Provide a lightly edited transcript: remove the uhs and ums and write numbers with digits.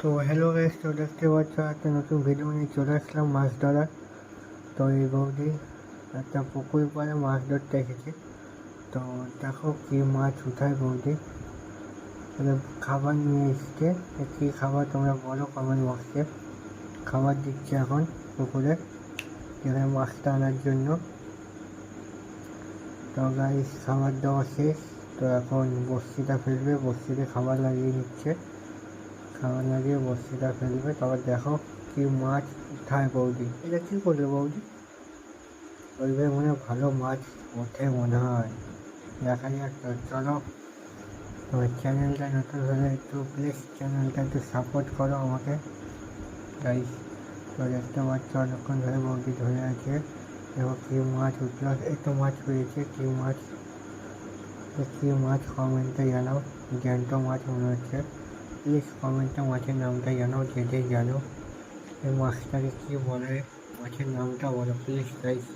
তো hello guys, তো দেখতে পাচ্ছ একটা নতুন ভিডিও নিয়ে চলে আসলাম মাছ ধরার। তো এই বৌদি একটা পুকুর পাড়ে মাছ ধরতে এসেছে। তো দেখো কি মাছ উঠায় বৌদি, মানে খাবার নিয়ে এসছে। কী খাবার তোমরা বলো কমেন্ট বক্সে। খাবার দিচ্ছে এখন পুকুরে এখানে মাছটা আনার জন্য। তো গাইস খাবার দেওয়া শেষ, তো এখন বড়শিটা ফেলবে, বড়শিতে খাবার লাগিয়ে নিচ্ছে। খাবার লাগিয়ে বড়শিটা ফেলবে, তারপর দেখো কি মাছ উঠায় বৌদি। এটা কী করবে বৌদি? বলবে মনে হয় ভালো মাছ ওঠে মনে হয়, দেখা যাক। তো চলো, তোমার চ্যানেলটা নতুন হলে একটু প্লিজ চ্যানেলটা একটু সাপোর্ট করো আমাকে গাইস। তো দেখতে পাচ্ছ অনেকক্ষণ ধরে বৌদি ধরে আছে। দেখো কী মাছ উঠলো, একটু মাছ পেয়েছে। কী মাছ কমেন্টে জানাও। জ্যান্ত মাছ মনে হচ্ছে। প্লিজ কমেন্টে মাছের নামটা জানাও, যে জানো এই মাছটাকে কী বলে, মাছের নামটা বলো প্লিজ গাইস।